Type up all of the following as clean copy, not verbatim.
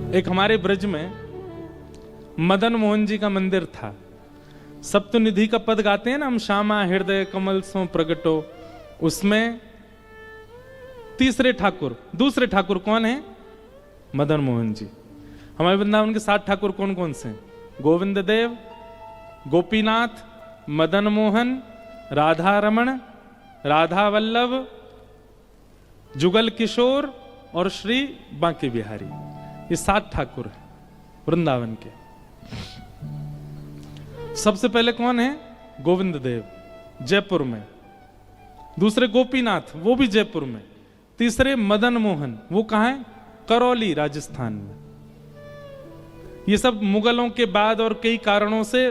एक हमारे ब्रज में मदन मोहन जी का मंदिर था। सप्तनिधि का पद गाते हैं ना हम, श्यामा हृदय कमल सो प्रगटो, उसमें दूसरे ठाकुर कौन है? मदन मोहन जी। हमारे वृंदावन के 7 ठाकुर कौन कौन से हैं? गोविंद देव, गोपीनाथ, मदन मोहन, राधा रमण, राधा वल्लभ, जुगल किशोर और श्री बांके बिहारी। ये 7 ठाकुर हैं वृंदावन के। सबसे पहले कौन है? गोविंद देव, जयपुर में। दूसरे गोपीनाथ, वो भी जयपुर में। तीसरे मदन मोहन, वो कहां है? करौली, राजस्थान में। ये सब मुगलों के बाद और कई कारणों से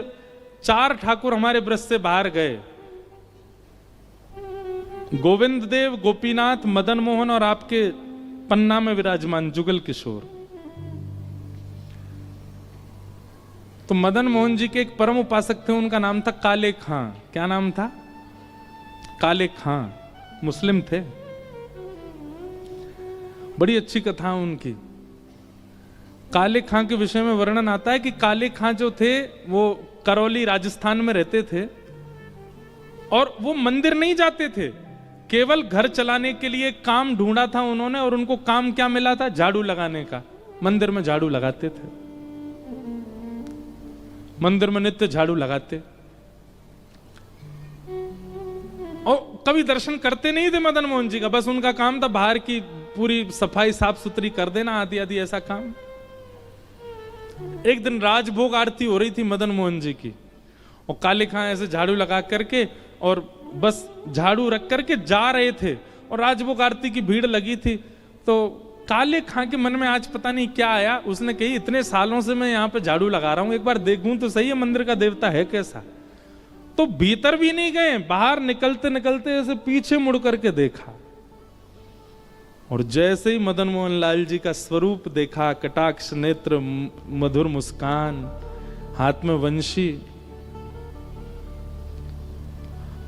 4 ठाकुर हमारे ब्रज से बाहर गए। गोविंद देव, गोपीनाथ, मदन मोहन और आपके पन्ना में विराजमान जुगल किशोर। तो मदन मोहन जी के एक परम उपासक थे, उनका नाम था काले खां। क्या नाम था? काले खां। मुस्लिम थे। बड़ी अच्छी कथा उनकी। काले खां के विषय में वर्णन आता है कि काले खां जो थे वो करौली, राजस्थान में रहते थे और वो मंदिर नहीं जाते थे, केवल घर चलाने के लिए काम ढूंढा था उन्होंने। और उनको काम क्या मिला था? झाड़ू लगाने का। मंदिर में झाड़ू लगाते थे, मंदिर में नित्य झाड़ू लगाते। और कभी दर्शन करते नहीं थे मदन मोहन जी का, बस उनका काम था बाहर की पूरी सफाई साफ सुथरी कर देना, आदि आदि ऐसा काम। एक दिन राजभोग आरती हो रही थी मदन मोहन जी की, और काले खां ऐसे झाड़ू लगा करके और बस झाड़ू रख करके जा रहे थे, और राजभोग आरती की भीड़ लगी थी। तो काले खां के मन में आज पता नहीं क्या आया, उसने कही इतने सालों से मैं यहाँ पे झाड़ू लगा रहा हूं, एक बार देखूं तो सही है मंदिर का देवता है कैसा। तो भीतर भी नहीं गए, बाहर निकलते निकलते ऐसे पीछे मुड़ करके देखा, और जैसे ही मदन मोहन लाल जी का स्वरूप देखा, कटाक्ष नेत्र, मधुर मुस्कान, हाथ में वंशी।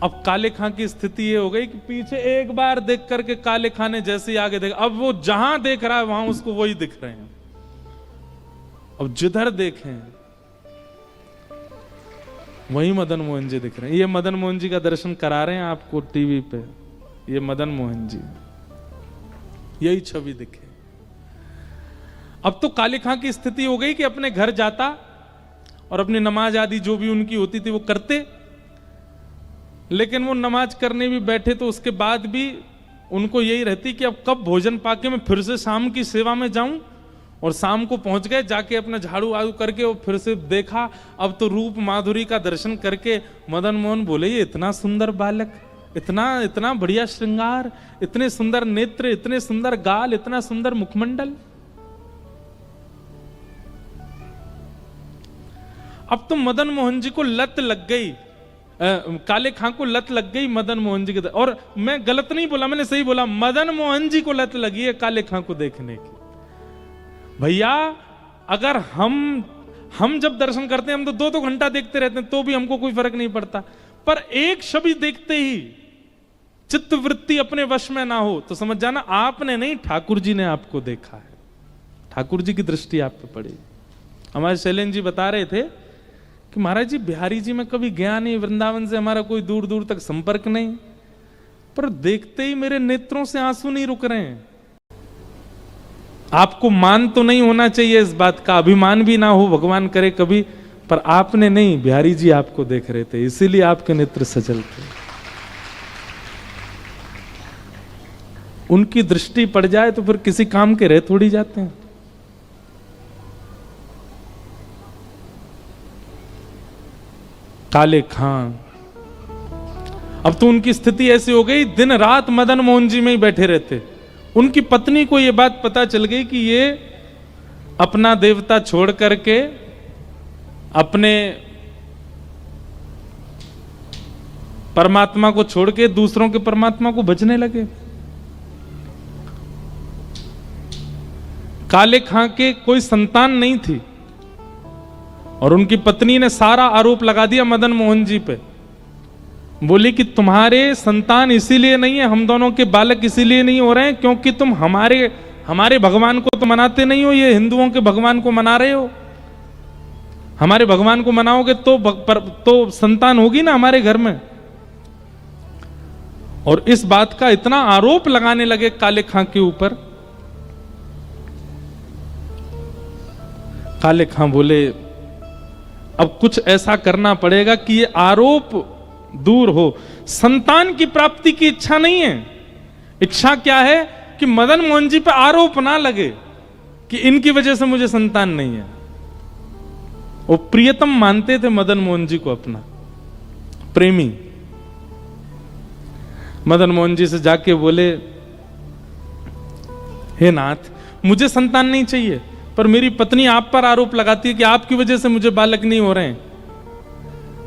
अब काले खां की स्थिति ये हो गई कि पीछे एक बार देख करके काले खां ने जैसे ही आगे देखा, अब वो जहां देख रहा है वहां उसको वही दिख रहे हैं। अब जिधर देखें वही मदन मोहन जी दिख रहे हैं। ये मदन मोहन जी का दर्शन करा रहे हैं आपको टीवी पे, ये मदन मोहन जी, यही छवि दिखे। अब तो काले खां की स्थिति हो गई कि अपने घर जाता और अपनी नमाज आदि जो भी उनकी होती थी वो करते, लेकिन वो नमाज करने भी बैठे तो उसके बाद भी उनको यही रहती कि अब कब भोजन पाके मैं फिर से शाम की सेवा में जाऊं। और शाम को पहुंच गए, जाके अपना झाड़ू आड़ू करके वो फिर से देखा। अब तो रूप माधुरी का दर्शन करके मदन मोहन बोले, ये इतना सुंदर बालक, इतना इतना बढ़िया श्रृंगार, इतने सुंदर नेत्र, इतने सुंदर गाल, इतना सुंदर मुखमंडल। अब तो मदन मोहन जी को लत लग गई, काले खां को लत लग गई मदन मोहन जी के। और मैं गलत नहीं बोला, मैंने सही बोला, मदन मोहन जी को लत लगी है काले खां को देखने की। भैया अगर हम जब दर्शन करते हैं, हम तो 2-2 घंटा देखते रहते हैं, तो भी हमको कोई फर्क नहीं पड़ता। पर एक छवि देखते ही चित्त वृत्ति अपने वश में ना हो तो समझ जाना आपने नहीं, ठाकुर जी ने आपको देखा है, ठाकुर जी की दृष्टि आप पे पड़ी। हमारे शैलेंद्र जी बता रहे थे कि महाराज जी बिहारी जी में कभी गया नहीं, वृंदावन से हमारा कोई दूर दूर तक संपर्क नहीं, पर देखते ही मेरे नेत्रों से आंसू नहीं रुक रहे हैं। आपको मान तो नहीं होना चाहिए इस बात का, अभिमान भी ना हो, भगवान करे कभी, पर आपने नहीं, बिहारी जी आपको देख रहे थे, इसीलिए आपके नेत्र सजल थे। उनकी दृष्टि पड़ जाए तो फिर किसी काम के रह थोड़ी जाते हैं। काले खां, अब तो उनकी स्थिति ऐसी हो गई, दिन रात मदन मोहन जी में ही बैठे रहते। उनकी पत्नी को यह बात पता चल गई कि ये अपना देवता छोड़ करके अपने परमात्मा को छोड़ के दूसरों के परमात्मा को भजने लगे। काले खां के कोई संतान नहीं थी और उनकी पत्नी ने सारा आरोप लगा दिया मदन मोहन जी पे। बोली कि तुम्हारे संतान इसीलिए नहीं है, हम दोनों के बालक इसीलिए नहीं हो रहे हैं क्योंकि तुम हमारे हमारे भगवान को तो मनाते नहीं हो, ये हिंदुओं के भगवान को मना रहे हो। हमारे भगवान को मनाओगे तो संतान होगी ना हमारे घर में। और इस बात का इतना आरोप लगाने लगे काले खां के ऊपर। काले खां बोले अब कुछ ऐसा करना पड़ेगा कि ये आरोप दूर हो। संतान की प्राप्ति की इच्छा नहीं है, इच्छा क्या है कि मदन मोहन जी पे आरोप ना लगे कि इनकी वजह से मुझे संतान नहीं है। वो प्रियतम मानते थे मदन मोहन जी को, अपना प्रेमी। मदन मोहन जी से जाके बोले, हे नाथ, मुझे संतान नहीं चाहिए, पर मेरी पत्नी आप पर आरोप लगाती है कि आपकी वजह से मुझे बालक नहीं हो रहे हैं।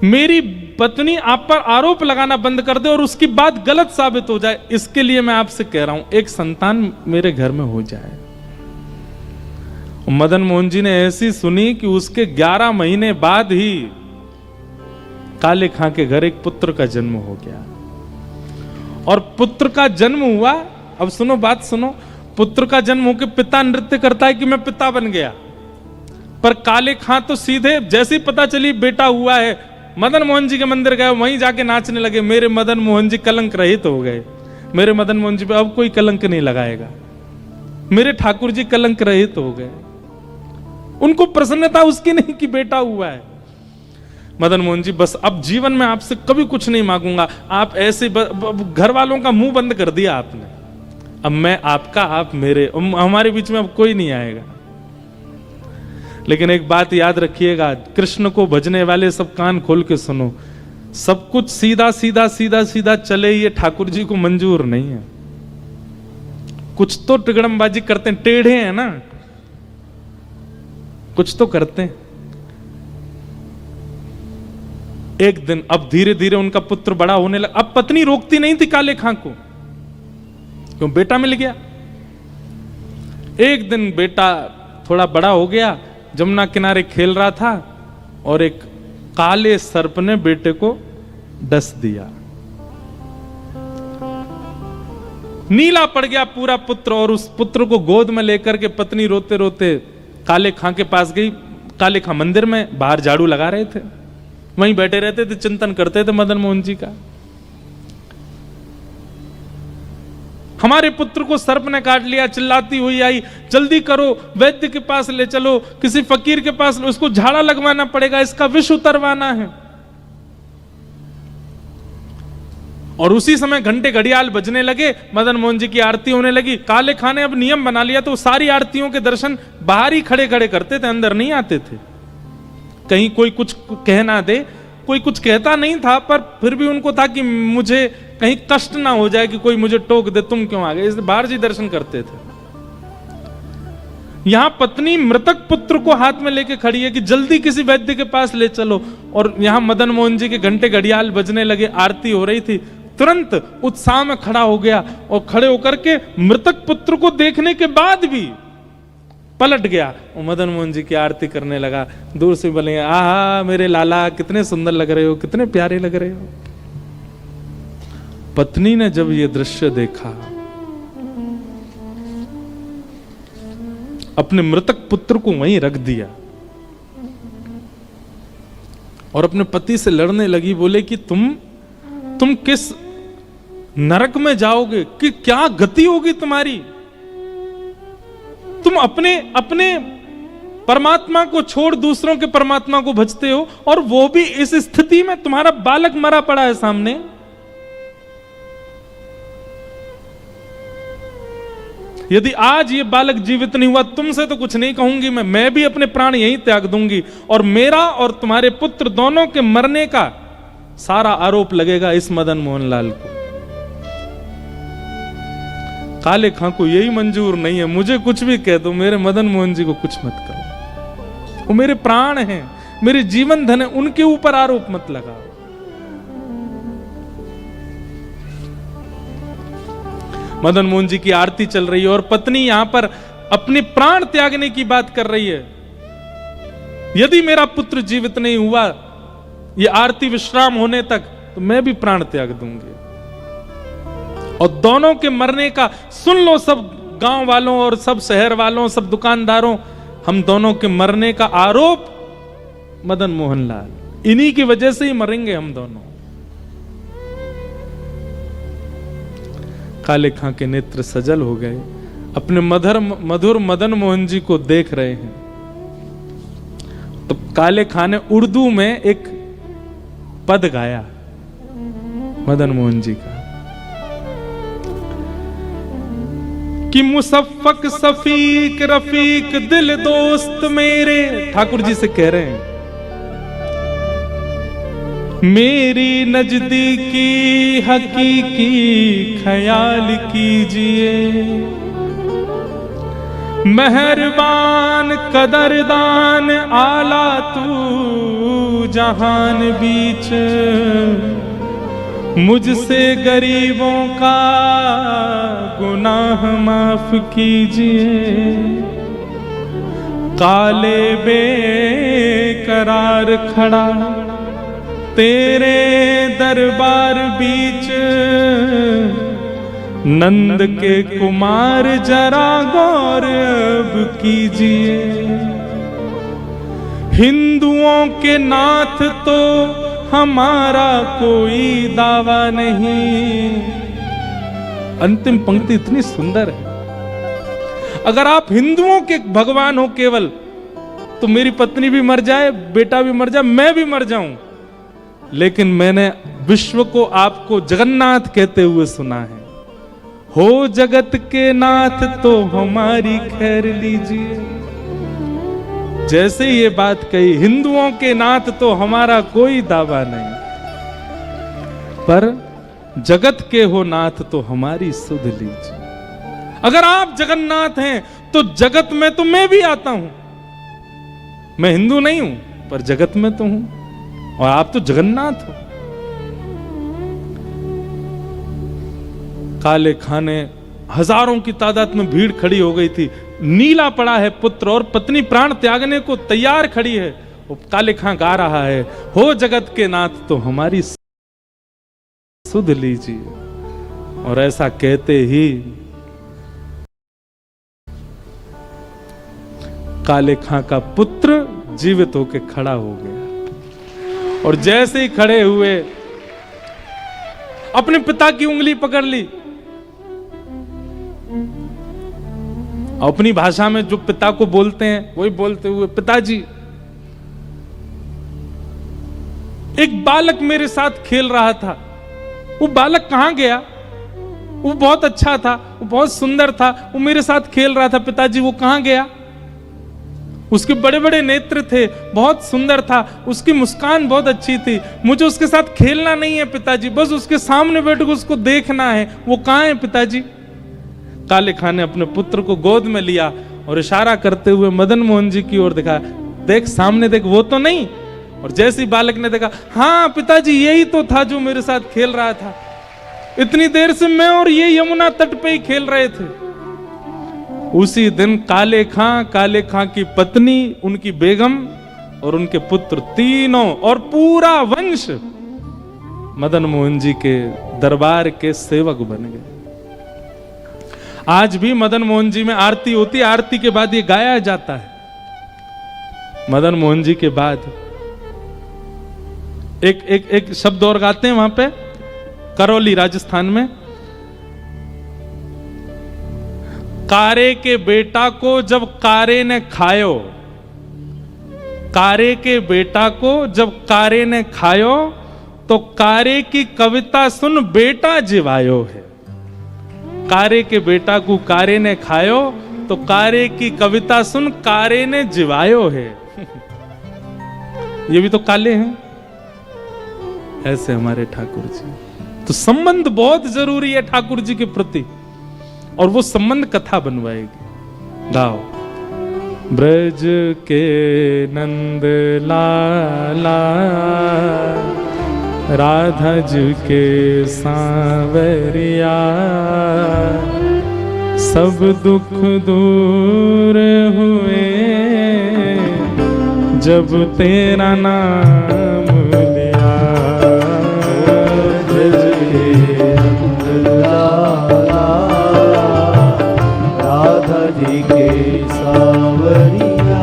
मेरी पत्नी आप पर आरोप लगाना बंद कर दे और उसकी बात गलत साबित हो जाए, इसके लिए मैं आपसे कह रहा हूं एक संतान मेरे घर में हो जाए। मदन मोहन जी ने ऐसी सुनी कि उसके 11 महीने बाद ही काले खां के घर एक पुत्र का जन्म हो गया। और पुत्र का जन्म हुआ, अब सुनो बात सुनो, पुत्र का जन्म होकर पिता नृत्य करता है कि मैं पिता बन गया, पर काले खां तो सीधे जैसे ही पता चली बेटा हुआ है, मदन मोहन जी के मंदिर गए, वहीं जाके नाचने लगे। मेरे मदन मोहन जी कलंक रहित हो गए, मेरे मदन मोहन जी पे अब कोई कलंक नहीं लगाएगा, मेरे ठाकुर जी कलंक रहित हो गए। उनको प्रसन्नता उसकी नहीं कि बेटा हुआ है। मदन मोहन जी, बस अब जीवन में आपसे कभी कुछ नहीं मांगूंगा, आप ऐसे घर वालों का मुंह बंद कर दिया आपने, अब मैं आपका, आप मेरे, हमारे बीच में अब कोई नहीं आएगा। लेकिन एक बात याद रखिएगा, कृष्ण को भजने वाले सब कान खोल के सुनो, सब कुछ सीधा सीधा सीधा सीधा चले ये ठाकुर जी को मंजूर नहीं है। कुछ तो टिगड़मबाजी करते हैं, टेढ़े हैं ना, कुछ तो करते हैं। एक दिन अब धीरे धीरे उनका पुत्र बड़ा होने लगा। अब पत्नी रोकती नहीं थी काले खां को, क्यों, बेटा मिल गया। एक दिन बेटा थोड़ा बड़ा हो गया, जमुना किनारे खेल रहा था और एक काले सर्प ने बेटे को डस दिया। नीला पड़ गया पूरा पुत्र, और उस पुत्र को गोद में लेकर के पत्नी रोते रोते काले खां के पास गई। काले खां मंदिर में बाहर झाड़ू लगा रहे थे, वहीं बैठे रहते थे, चिंतन करते थे मदन मोहन जी का। हमारे पुत्र को सर्प ने काट लिया, चिल्लाती हुई आई, जल्दी करो, वैद्य के पास ले चलो, किसी फकीर के पास, उसको झाड़ा लगवाना पड़ेगा, इसका विष उतरवाना है। और उसी समय घंटे घड़ियाल बजने लगे, मदन मोहन जी की आरती होने लगी। काले खां ने अब नियम बना लिया, तो सारी आरतियों के दर्शन बाहर ही खड़े खड़े करते थे, अंदर नहीं आते थे। कहीं कोई कुछ कह ना दे, कोई कुछ कहता नहीं था, पर फिर भी उनको था कि मुझे कहीं कष्ट ना हो जाए कि कोई मुझे टोक दे, तुम क्यों आ गए, इसलिए बाहर जी दर्शन करते थे। यहां पत्नी मृतक पुत्र को हाथ में लेके खड़ी है कि जल्दी किसी वैद्य के पास ले चलो, और यहां मदन मोहन जी के घंटे घड़ियाल बजने लगे, आरती हो रही थी। तुरंत उत्साह में खड़ा हो गया और खड़े होकर के मृतक पुत्र को देखने के बाद भी पलट गया और मदन मोहन जी की आरती करने लगा। दूर से बोले, आहा मेरे लाला, कितने सुंदर लग रहे हो, कितने प्यारे लग रहे हो। पत्नी ने जब ये दृश्य देखा, अपने मृतक पुत्र को वहीं रख दिया और अपने पति से लड़ने लगी। बोले कि तुम किस नरक में जाओगे, कि क्या गति होगी तुम्हारी। तुम अपने परमात्मा को छोड़ दूसरों के परमात्मा को भजते हो, और वो भी इस स्थिति में, तुम्हारा बालक मरा पड़ा है सामने। यदि आज ये बालक जीवित नहीं हुआ, तुमसे तो कुछ नहीं कहूंगी मैं भी अपने प्राण यहीं त्याग दूंगी, और मेरा और तुम्हारे पुत्र दोनों के मरने का सारा आरोप लगेगा इस मदन मोहन लाल को। काले खां को यही मंजूर नहीं है, मुझे कुछ भी कह दो, मेरे मदन मोहन जी को कुछ मत करो, वो मेरे प्राण हैं, मेरे जीवन धन है, उनके ऊपर आरोप मत लगाओ। मदन मोहन जी की आरती चल रही है और पत्नी यहां पर अपने प्राण त्यागने की बात कर रही है। यदि मेरा पुत्र जीवित नहीं हुआ ये आरती विश्राम होने तक, तो मैं भी प्राण त्याग दूंगी। और दोनों के मरने का सुन लो सब गांव वालों और सब शहर वालों, सब दुकानदारों, हम दोनों के मरने का आरोप मदन मोहन लाल, इन्हीं की वजह से ही मरेंगे हम दोनों। काले खां के नेत्र सजल हो गए, अपने मधुर मदन मोहन जी को देख रहे हैं। तो काले खां ने उर्दू में एक पद गाया मदन मोहन जी का कि मुसफ़्फ़क़ सफीक रफीक दिल दोस्त मेरे, ठाकुर जी से कह रहे हैं मेरी नजदीकी हकीकी ख्याल कीजिए, मेहरबान कदरदान आला तू जहान बीच, मुझसे गरीबों का गुनाह माफ कीजिए, काले बेकरार खड़ा तेरे दरबार बीच, नंद के कुमार जरा गौर अब कीजिए, हिंदुओं के नाथ तो हमारा कोई दावा नहीं। अंतिम पंक्ति इतनी सुंदर है, अगर आप हिंदुओं के भगवान हो केवल, तो मेरी पत्नी भी मर जाए, बेटा भी मर जाए, मैं भी मर जाऊं, लेकिन मैंने विश्व को आपको जगन्नाथ कहते हुए सुना है। हो जगत के नाथ तो हमारी खैर लीजिए। जैसे ये बात कही, हिंदुओं के नाथ तो हमारा कोई दावा नहीं, पर जगत के हो नाथ तो हमारी सुध लीजिए। अगर आप जगन्नाथ हैं तो जगत में तो मैं भी आता हूं। मैं हिंदू नहीं हूं पर जगत में तो हूं, और आप तो जगन्नाथ हो। काले खां ने, हजारों की तादाद में भीड़ खड़ी हो गई थी, नीला पड़ा है पुत्र और पत्नी प्राण त्यागने को तैयार खड़ी है। वो काले खां गा रहा है, हो जगत के नाथ तो हमारी सुध लीजिए। और ऐसा कहते ही काले खां का पुत्र जीवित होकर खड़ा हो गया, और जैसे ही खड़े हुए अपने पिता की उंगली पकड़ ली। अपनी भाषा में जो पिता को बोलते हैं वही बोलते हुए, पिताजी एक बालक मेरे साथ खेल रहा था, वो बालक कहां गया? वो बहुत अच्छा था, वो बहुत सुंदर था, वो मेरे साथ खेल रहा था, पिताजी वो कहां गया? उसके बड़े बड़े नेत्र थे, बहुत सुंदर था, उसकी मुस्कान बहुत अच्छी थी, मुझे उसके साथ खेलना नहीं है पिताजी, बस उसके सामने बैठकर उसको देखना है, वो कहां है पिताजी? काले खां ने अपने पुत्र को गोद में लिया और इशारा करते हुए मदन मोहन जी की ओर देखा, देख सामने देख, वो तो नहीं। और जैसे ही बालक ने देखा, हाँ पिताजी यही तो था जो मेरे साथ खेल रहा था, इतनी देर से मैं और ये यमुना तट पे ही खेल रहे थे। उसी दिन काले खां की पत्नी, उनकी बेगम और उनके पुत्र तीनों और पूरा वंश मदन मोहन जी के दरबार के सेवक बन गए। आज भी मदन मोहन जी में आरती होती है, आरती के बाद ये गाया जाता है। मदन मोहन जी के बाद एक शब्द और गाते हैं वहां पे, करौली राजस्थान में, कारे के बेटा को जब कारे ने खायो, कारे के बेटा को जब कारे ने खायो, तो कारे की कविता सुन बेटा जिवायो है। कारे के बेटा को कारे ने खायो, तो कारे की कविता सुन कारे ने जिवायो है। ये भी तो काले हैं, ऐसे हमारे ठाकुर जी। तो संबंध बहुत जरूरी है ठाकुर जी के प्रति, और वो संबंध कथा बनवाएगी। गाओ, ब्रज के नंद लाला, राधा जी के सांवरिया, सब दुख दूर हुए जब तेरा नाम लिया। ब्रज के नंद लाला, के सावरिया